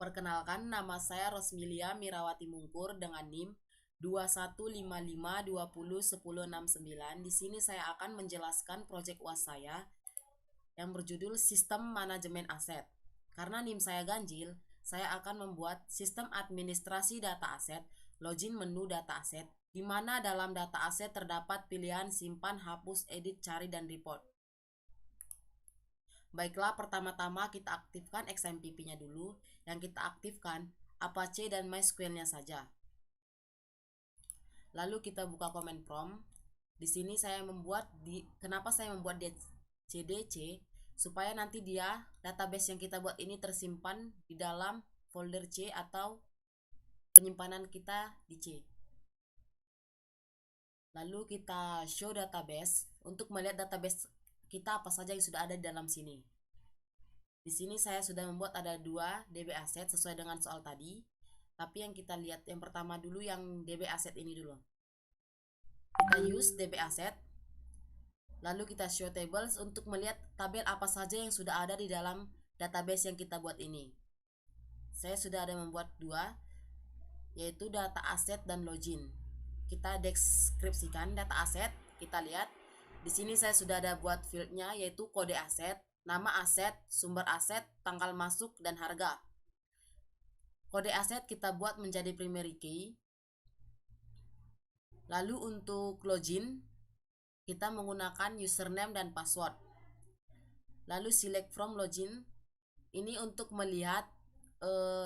Perkenalkan, nama saya Rosmilia Mirawati Mungkur dengan NIM 2155201069. Di sini saya akan menjelaskan proyek UAS saya yang berjudul Sistem Manajemen Aset. Karena NIM saya ganjil, saya akan membuat sistem administrasi data aset, login menu data aset, di mana dalam data aset terdapat pilihan simpan, hapus, edit, cari, dan report. Baiklah, pertama-tama kita aktifkan XMPP-nya dulu. Yang kita aktifkan Apache dan MySQL-nya saja. Lalu kita buka command prompt. Di sini saya membuat kenapa saya membuat cdc supaya nanti dia database yang kita buat ini tersimpan di dalam folder C atau penyimpanan kita di C. Lalu kita show database untuk melihat database kita apa saja yang sudah ada di dalam sini. Di sini saya sudah membuat ada 2 DB aset sesuai dengan soal tadi. Tapi yang kita lihat yang pertama dulu yang DB aset ini dulu. Kita use DB aset. Lalu kita show tables untuk melihat tabel apa saja yang sudah ada di dalam database yang kita buat ini. Saya sudah ada membuat 2, yaitu data aset dan login. Kita deskripsikan data aset. Kita lihat di sini saya sudah ada buat fieldnya, yaitu kode aset, nama aset, sumber aset, tanggal masuk, dan harga. Kode aset kita buat menjadi primary key. Lalu untuk login kita menggunakan username dan password. Lalu select from login ini untuk melihat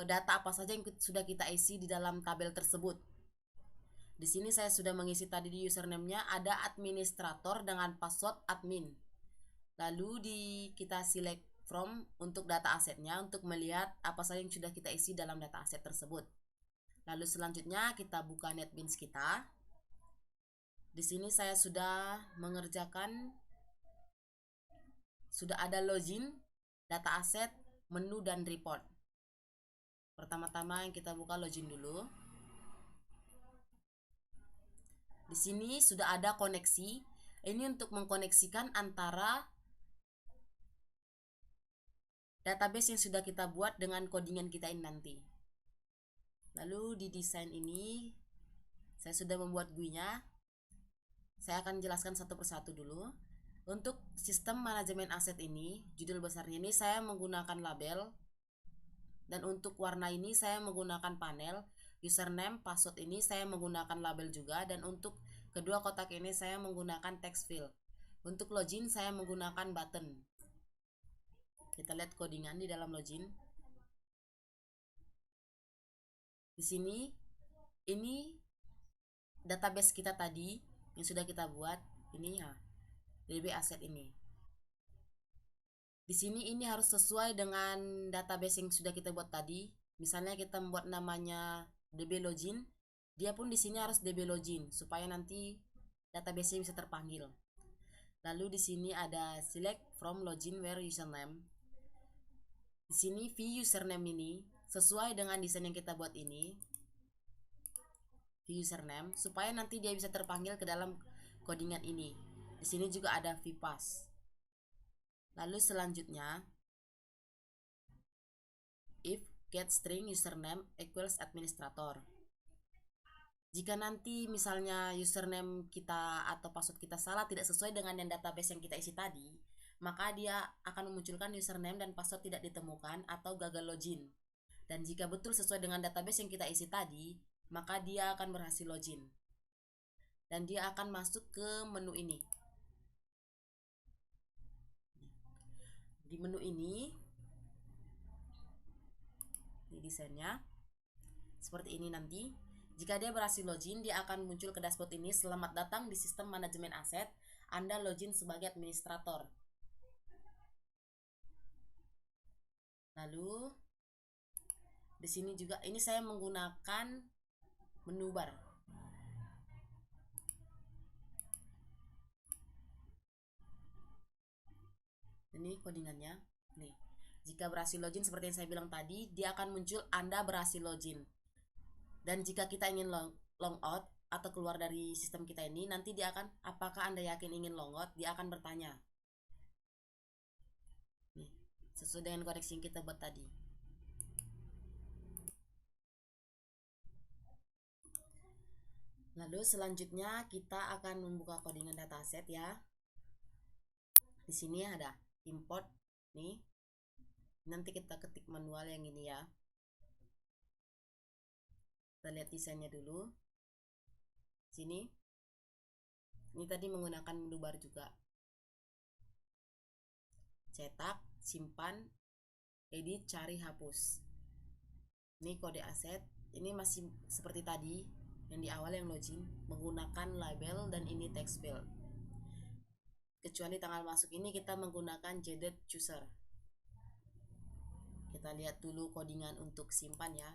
data apa saja yang sudah kita isi di dalam tabel tersebut. Di sini saya sudah mengisi tadi di username-nya ada administrator dengan password admin. Lalu kita select from untuk data asetnya untuk melihat apa saja yang sudah kita isi dalam data aset tersebut. Lalu selanjutnya kita buka NetBeans kita. Di sini saya sudah mengerjakan, sudah ada login, data aset, menu, dan report. Pertama-tama yang kita buka login dulu. Di sini sudah ada koneksi. Ini untuk mengkoneksikan antara database yang sudah kita buat dengan codingan kita ini nanti. Lalu di desain ini saya sudah membuat GUI-nya. Saya akan jelaskan satu persatu dulu. Untuk sistem manajemen aset ini, judul besarnya ini saya menggunakan label. Dan untuk warna ini saya menggunakan panel. Username, password ini saya menggunakan label juga. Dan untuk kedua kotak ini saya menggunakan text field. Untuk login saya menggunakan button. Kita lihat codingan di dalam login. Di sini ini database kita tadi yang sudah kita buat, ini ya, DB aset ini. Di sini ini harus sesuai dengan database yang sudah kita buat tadi. Misalnya kita membuat namanya DB login, dia pun di sini harus DB login supaya nanti database-nya bisa terpanggil. Lalu di sini ada select from login where username. Di sini view username ini sesuai dengan desain yang kita buat ini. View username supaya nanti dia bisa terpanggil ke dalam codingan ini. Di sini juga ada vpass. Lalu selanjutnya if get string username equals administrator. Jika nanti misalnya username kita atau password kita salah, tidak sesuai dengan yang database yang kita isi tadi, maka dia akan memunculkan username dan password tidak ditemukan atau gagal login. Dan jika betul sesuai dengan database yang kita isi tadi, maka dia akan berhasil login. Dan dia akan masuk ke menu ini. Di menu ini desainnya seperti ini nanti. Jika dia berhasil login, dia akan muncul ke dashboard ini. Selamat datang di sistem manajemen aset. Anda login sebagai administrator. Lalu di sini juga ini saya menggunakan menu bar. Ini codingannya. Nih, jika berhasil login seperti yang saya bilang tadi, dia akan muncul Anda berhasil login. Dan jika kita ingin long out atau keluar dari sistem kita ini, nanti dia akan, apakah Anda yakin ingin long out? Dia akan bertanya. Nih, sesuai dengan koneksi yang kita buat tadi. Lalu selanjutnya kita akan membuka codingan dataset ya. Di sini ada import nih. Nanti kita ketik manual yang ini ya. Kita lihat desainnya dulu. Sini. Ini tadi menggunakan menu baru juga. Cetak, simpan, edit, cari, hapus. Ini kode aset. Ini masih seperti tadi yang di awal yang login menggunakan label dan ini text field. Kecuali tanggal masuk ini kita menggunakan JDate chooser. Kita lihat dulu codingan untuk simpan ya.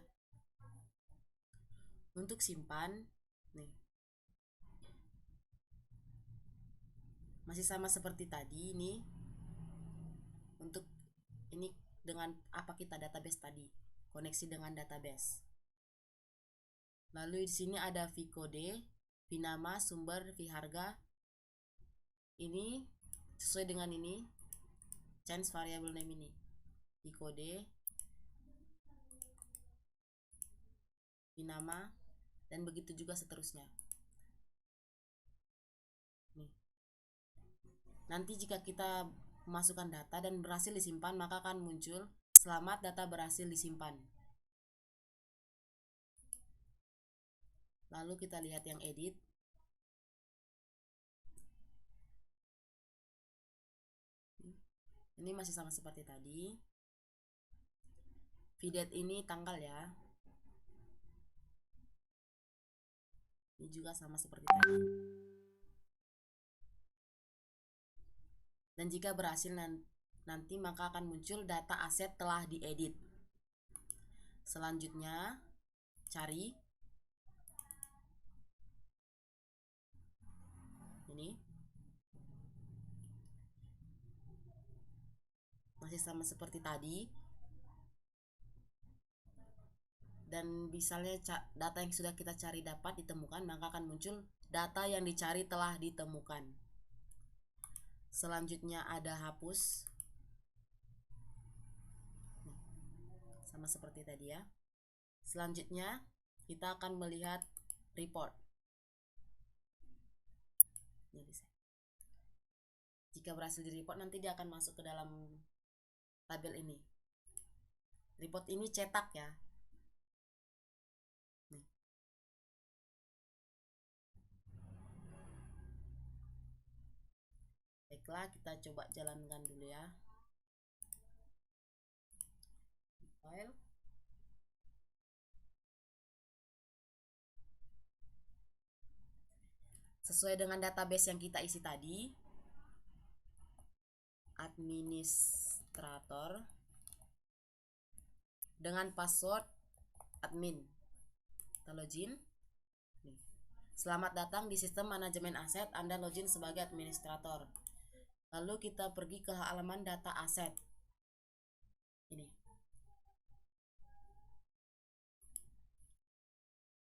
Untuk simpan nih masih sama seperti tadi ini. Untuk ini dengan apa kita database tadi, koneksi dengan database. Lalu di sini ada vkode, vnama, sumber, vharga. Ini sesuai dengan ini, change variable name ini, vkode, vnama, dan begitu juga seterusnya. Nih. Nanti jika kita memasukkan data dan berhasil disimpan, maka akan muncul selamat data berhasil disimpan. Lalu kita lihat yang edit. Ini masih sama seperti tadi. Vdate ini tanggal ya. Ini juga sama seperti tadi. Dan jika berhasil nanti maka akan muncul data aset telah diedit. Selanjutnya cari. Ini masih sama seperti tadi. Dan misalnya data yang sudah kita cari dapat ditemukan, maka akan muncul data yang dicari telah ditemukan. Selanjutnya ada hapus. Sama seperti tadi ya. Selanjutnya kita akan melihat report. Jika berhasil di report, nanti dia akan masuk ke dalam tabel ini. Report ini cetak ya. Nih. Baiklah, kita coba jalankan dulu ya. File. Sesuai dengan database yang kita isi tadi, administrator dengan password admin. Kita login. Nih. Selamat datang di sistem manajemen aset, Anda login sebagai administrator. Lalu kita pergi ke halaman data aset. Ini.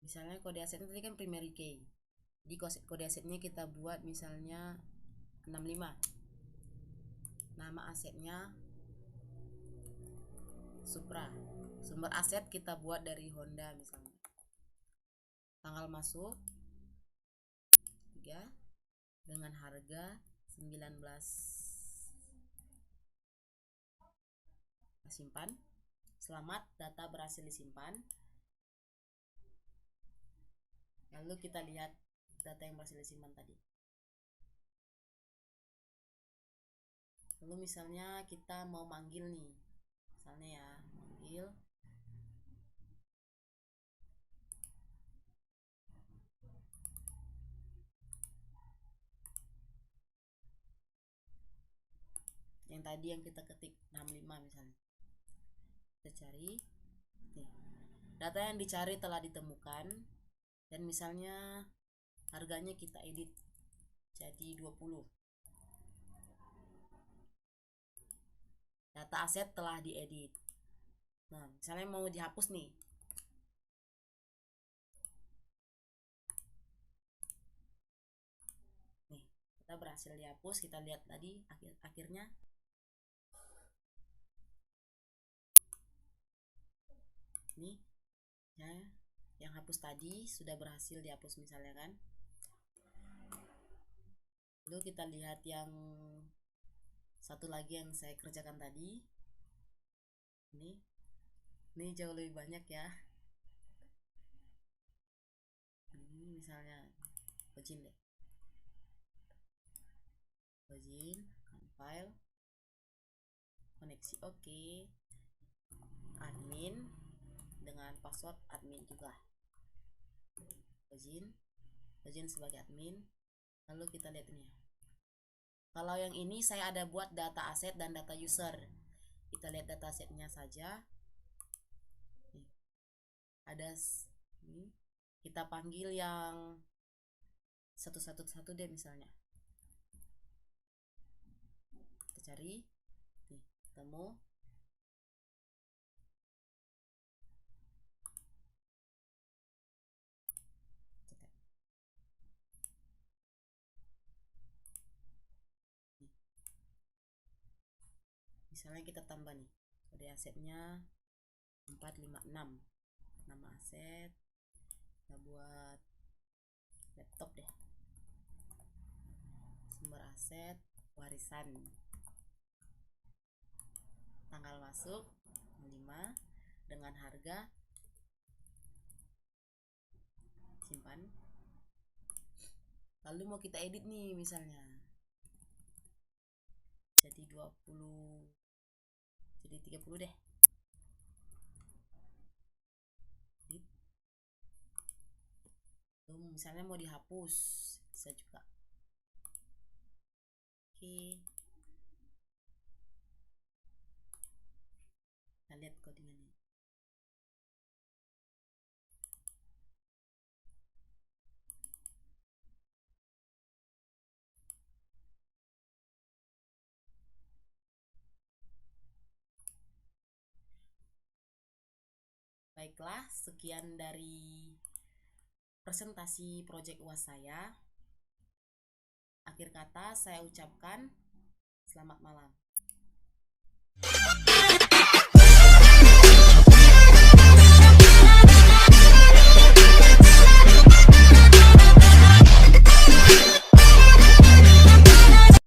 Misalnya kode asetnya tadi kan primary key. Di kode asetnya kita buat misalnya 65. Nama asetnya Supra. Sumber aset kita buat dari Honda misalnya. Tanggal masuk 3 dengan harga 19. Simpan. Selamat, data berhasil disimpan. Lalu kita lihat data yang berhasil disimpan tadi. Lalu misalnya kita mau manggil nih, misalnya ya, manggil yang tadi yang kita ketik 65 misalnya. Kita cari nih, data yang dicari telah ditemukan, dan misalnya harganya kita edit jadi 20. Data aset telah diedit. Nah, misalnya mau dihapus nih. Nih, kita berhasil dihapus. Kita lihat tadi akhirnya. Nih, ya, yang hapus tadi sudah berhasil dihapus misalnya kan. Lalu kita lihat yang satu lagi yang saya kerjakan tadi. Ini jauh lebih banyak ya. Ini misalnya login deh. Login, file, koneksi oke. Admin dengan password admin juga. Login sebagai admin. Lalu kita lihat ini ya. Kalau yang ini saya ada buat data aset dan data user. Kita lihat data asetnya saja. Nih. Ada ini. Kita panggil yang 111 deh misalnya. Kita cari. Nih, ketemu. Misalnya kita tambah nih kode asetnya 456, nama aset kita buat laptop deh, sumber aset warisan, tanggal masuk 5 dengan harga simpan. Lalu mau kita edit nih misalnya jadi 20 jadi 30 deh. Lalu misalnya mau dihapus bisa juga. Oke. Kita lihat codingannya. Baiklah, sekian dari presentasi proyek UAS saya. Akhir kata saya ucapkan selamat malam.